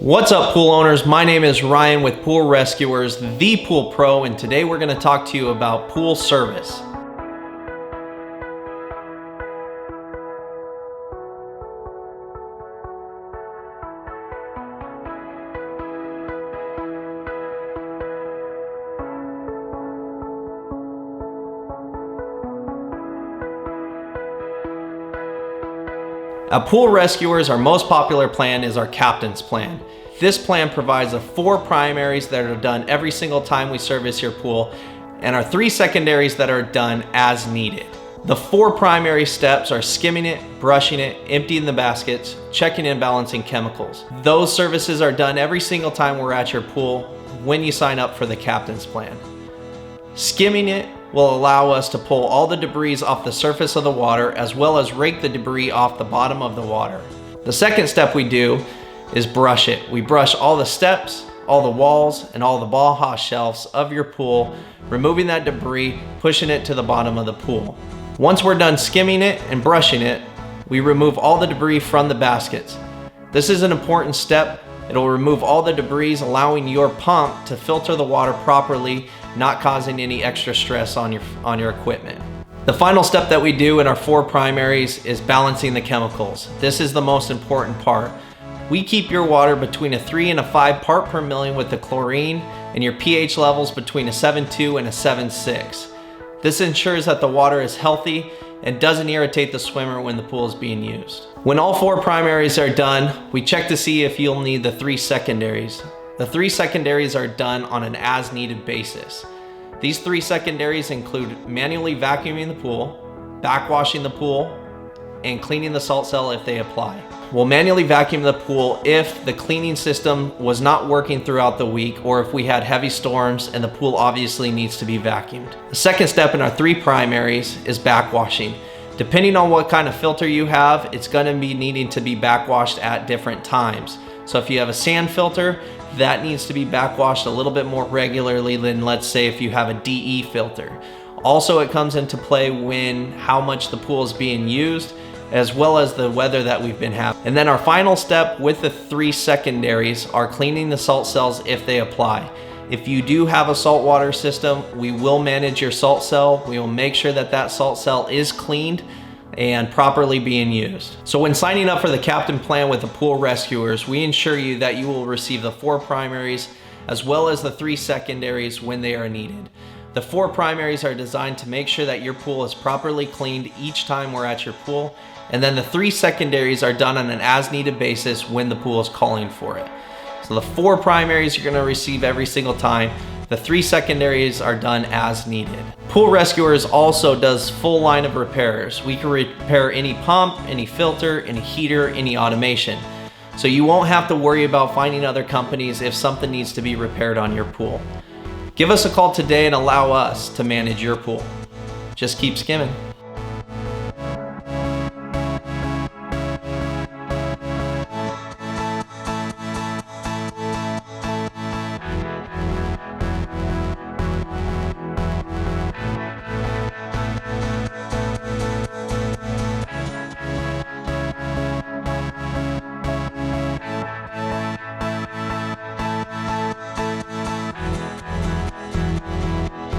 What's up, pool owners? My name is Ryan with Pool Rescuers, the Pool Pro, and today we're going to talk to you about pool service. At Pool Rescuers, our most popular plan is our Captain's Plan. This plan provides the 4 primaries that are done every single time we service your pool, and our 3 secondaries that are done as needed. The 4 primary steps are skimming it, brushing it, emptying the baskets, checking and balancing chemicals. Those services are done every single time we're at your pool when you sign up for the Captain's Plan. Skimming it will allow us to pull all the debris off the surface of the water, as well as rake the debris off the bottom of the water. The second step we do is brush it. We brush all the steps, all the walls, and all the ball house shelves of your pool, removing that debris, pushing it to the bottom of the pool. Once we're done skimming it and brushing it, we remove all the debris from the baskets. This is an important step. It'll remove all the debris, allowing your pump to filter the water properly, not causing any extra stress on your equipment. The final step that we do in our 4 primaries is balancing the chemicals. This is the most important part. We keep your water between a 3 and a 5 part per million with the chlorine, and your pH levels between a 7.2 and a 7.6. This ensures that the water is healthy and doesn't irritate the swimmer when the pool is being used. When all 4 primaries are done, we check to see if you'll need the 3 secondaries. The 3 secondaries are done on an as-needed basis. These 3 secondaries include manually vacuuming the pool, backwashing the pool, and cleaning the salt cell if they apply. We'll manually vacuum the pool if the cleaning system was not working throughout the week, or if we had heavy storms and the pool obviously needs to be vacuumed. The second step in our 3 primaries is backwashing. Depending on what kind of filter you have, it's going to be needing to be backwashed at different times. So if you have a sand filter, that needs to be backwashed a little bit more regularly than, let's say, if you have a DE filter. Also, it comes into play when how much the pool is being used, as well as the weather that we've been having. And then our final step with the 3 secondaries are cleaning the salt cells if they apply. If you do have a saltwater system, we will manage your salt cell. We will make sure that that salt cell is cleaned and properly being used. So when signing up for the Captain Plan with the Pool Rescuers, we ensure you that you will receive the 4 primaries as well as the 3 secondaries when they are needed. The 4 primaries are designed to make sure that your pool is properly cleaned each time we're at your pool, and then the 3 secondaries are done on an as-needed basis when the pool is calling for it. So the 4 primaries you're going to receive every single time. The 3 secondaries are done as needed. Pool Rescuers also does full line of repairs. We can repair any pump, any filter, any heater, any automation. So you won't have to worry about finding other companies if something needs to be repaired on your pool. Give us a call today and allow us to manage your pool. Just keep skimming.